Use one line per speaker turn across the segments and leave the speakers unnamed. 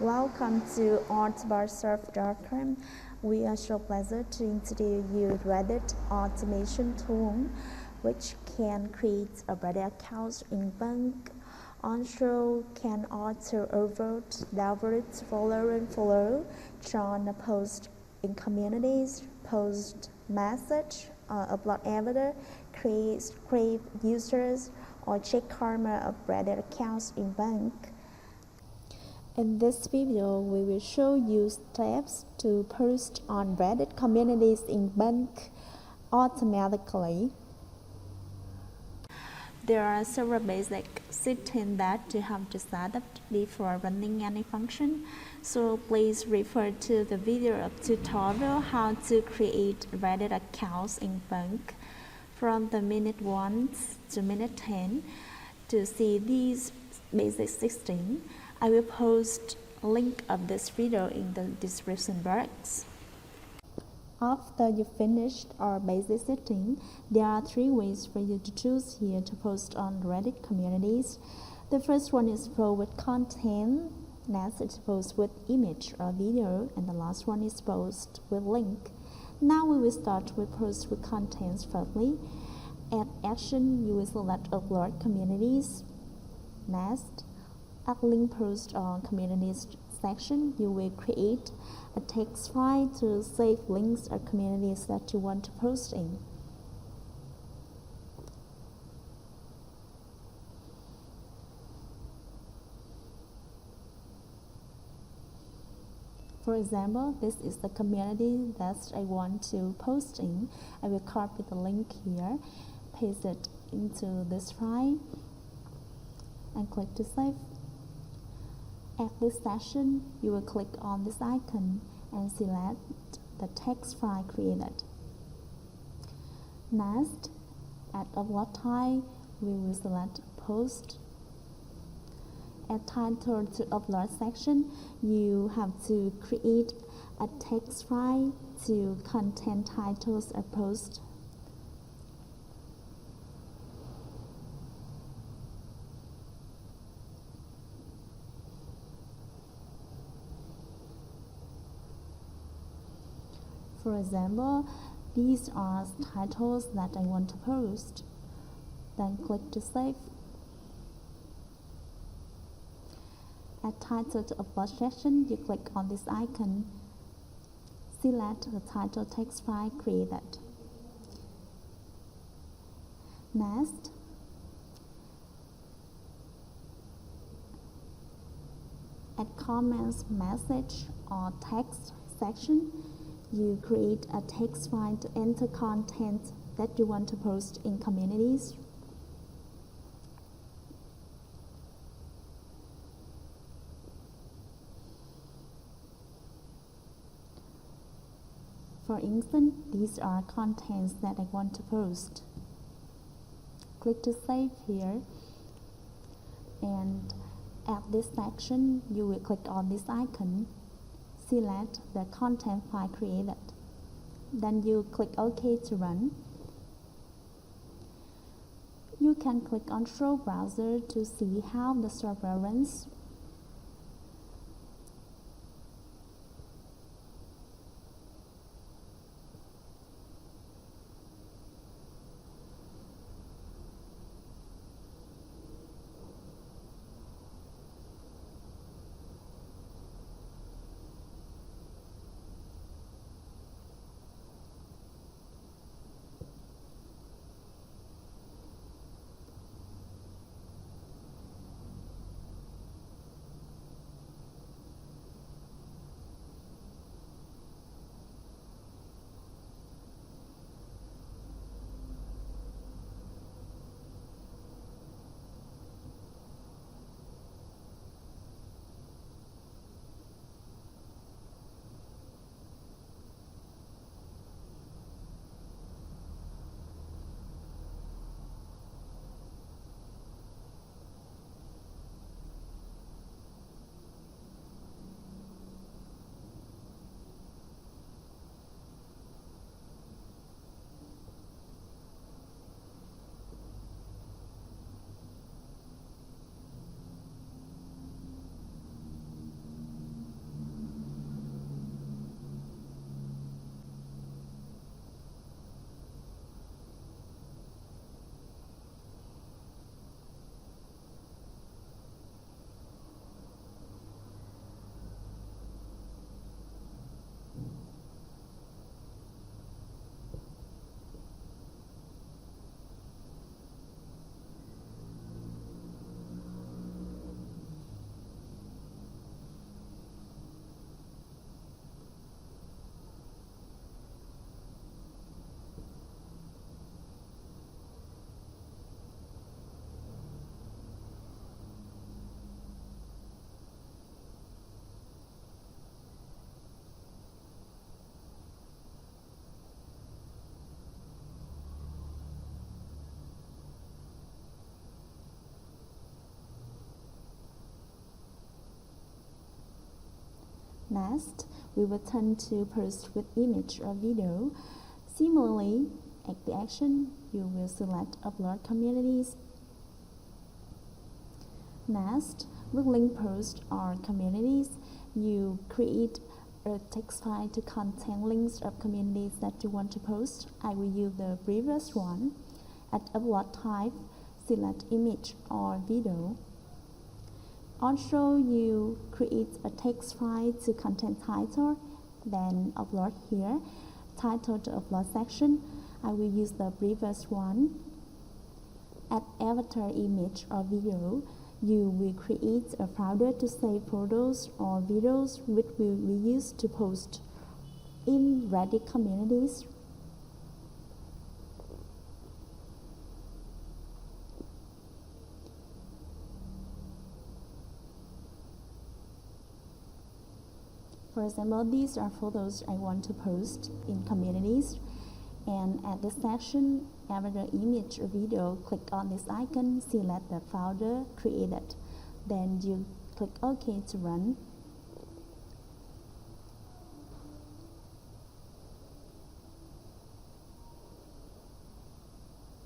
Welcome to artbarsurf.com. We are so pleased to introduce you Reddit automation tool, which can create a Reddit account in bank. Also can auto overt, downvote, follow, join a post in communities, post message, upload evidence, create users, or check karma of Reddit accounts in bank. In this video, we will show you steps to post on Reddit communities in bank automatically. There are several basic settings that you have to set up before running any function. So please refer to the video of tutorial how to create Reddit accounts in bank from the minute 1 to minute 10 to see these basic settings. I will post a link of this video in the description box. After you finished our basic setting, there are 3 ways for you to choose here to post on Reddit communities. The first one is post with content, next is post with image or video, and the last one is post with link. Now we will start with post with contents firstly. Add action, you will select upload communities. Next, at link post on communities section, you will create a text file to save links or communities that you want to post in. For example, this is the community that I want to post in. I will copy the link here, paste it into this file, and click to save. At this section, you will click on this icon and select the text file created. Next, at upload type, we will select post. At title to upload section, you have to create a text file to contain titles of post. For example, these are titles that I want to post. Then click to save. At title to upload section, you click on this icon. Select the title text file created. Next, at comments, message, or text section, you create a text file to enter content that you want to post in communities. For instance, these are contents that I want to post. Click to save here, and at this section, you will click on this icon. Select the content file created. Then you click OK to run. You can click on Show Browser to see how the server runs. Next, we will turn to post with image or video. Similarly, at the action, you will select Upload Communities. Next, with link post or communities, you create a text file to contain links of communities that you want to post. I will use the previous one. At Upload Type, select image or video. Also, you create a text file to contain title, then upload here. Title to upload section, I will use the previous one. At avatar image or video, you will create a folder to save photos or videos which will be used to post in Reddit communities. For example, these are photos I want to post in communities. And at this section, avatar image or video, click on this icon, select the folder created. Then you click OK to run.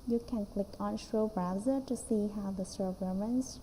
You can click on Show Browser to see how the server runs.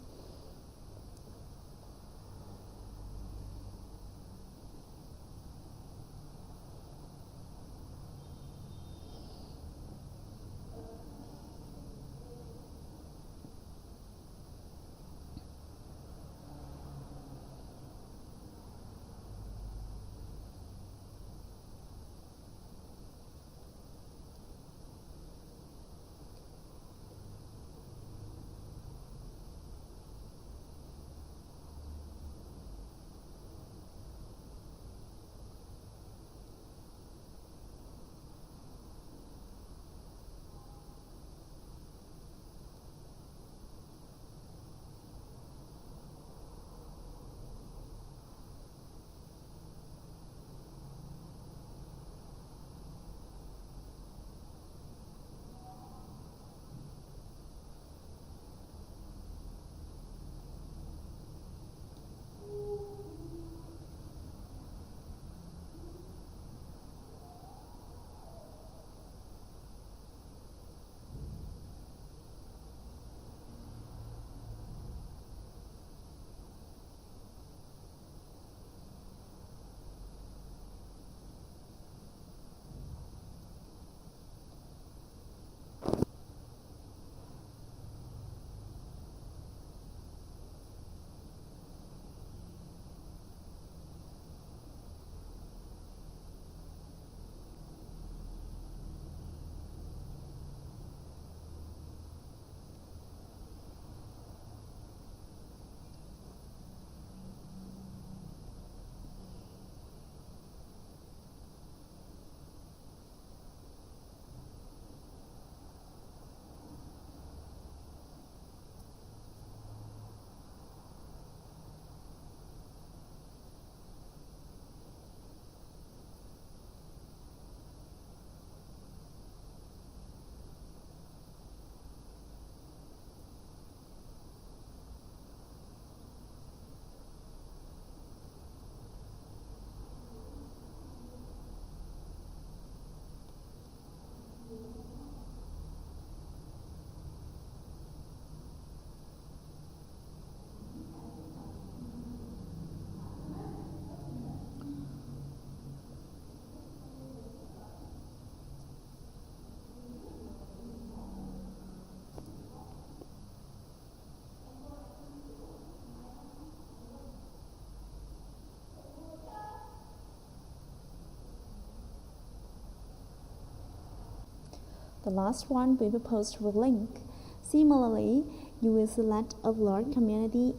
The last one we will post with link. Similarly, you will select Upload Community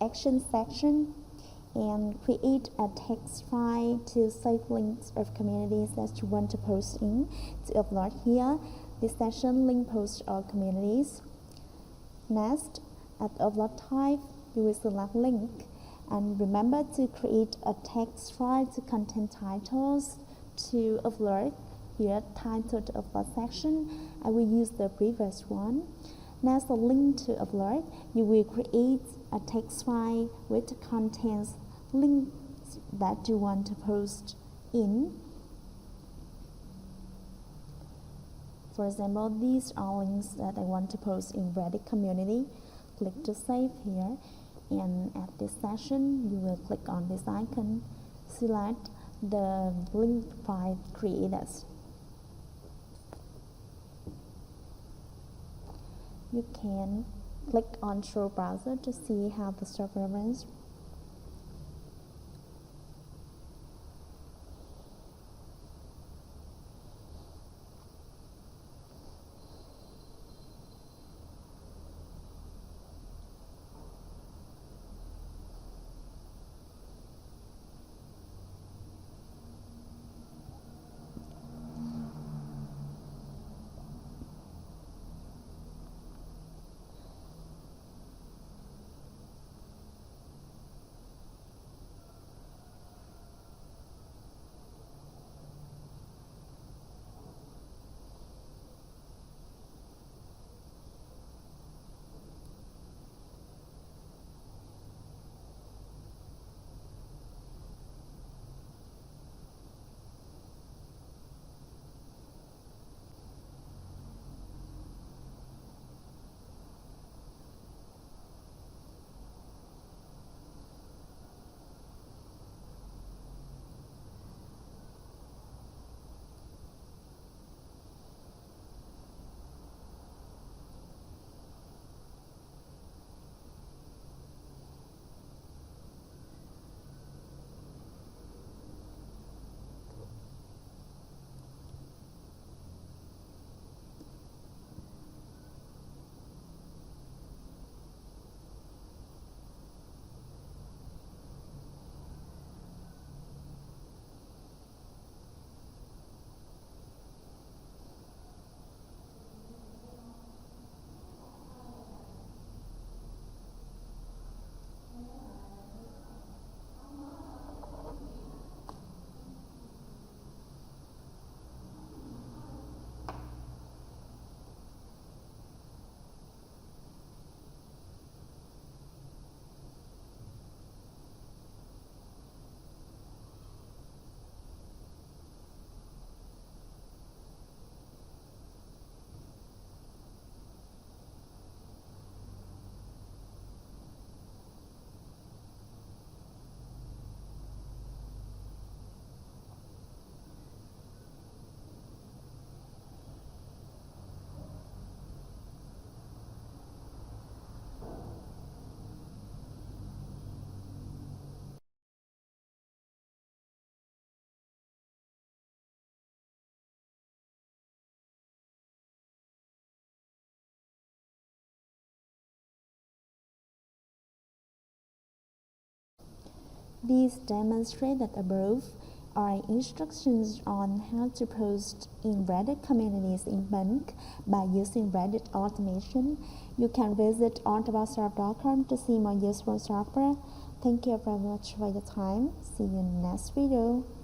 Action section and create a text file to save links of communities that you want to post in to upload here. This section link post or communities. Next, at Upload Type, you will select link and remember to create a text file to contain titles to upload. Here, title to upload section, I will use the previous one. Next, the link to upload, you will create a text file which contains link that you want to post in. For example, these are links that I want to post in Reddit community. Click to save here, and at this session you will click on this icon, select the link file created. You can click on Show Browser to see how the stock reference. These demonstrate that above are instructions on how to post in Reddit communities in bulk by using RedditAutomation. You can visit artaboutsoft.com to see more useful software. Thank you very much for your time. See you in the next video.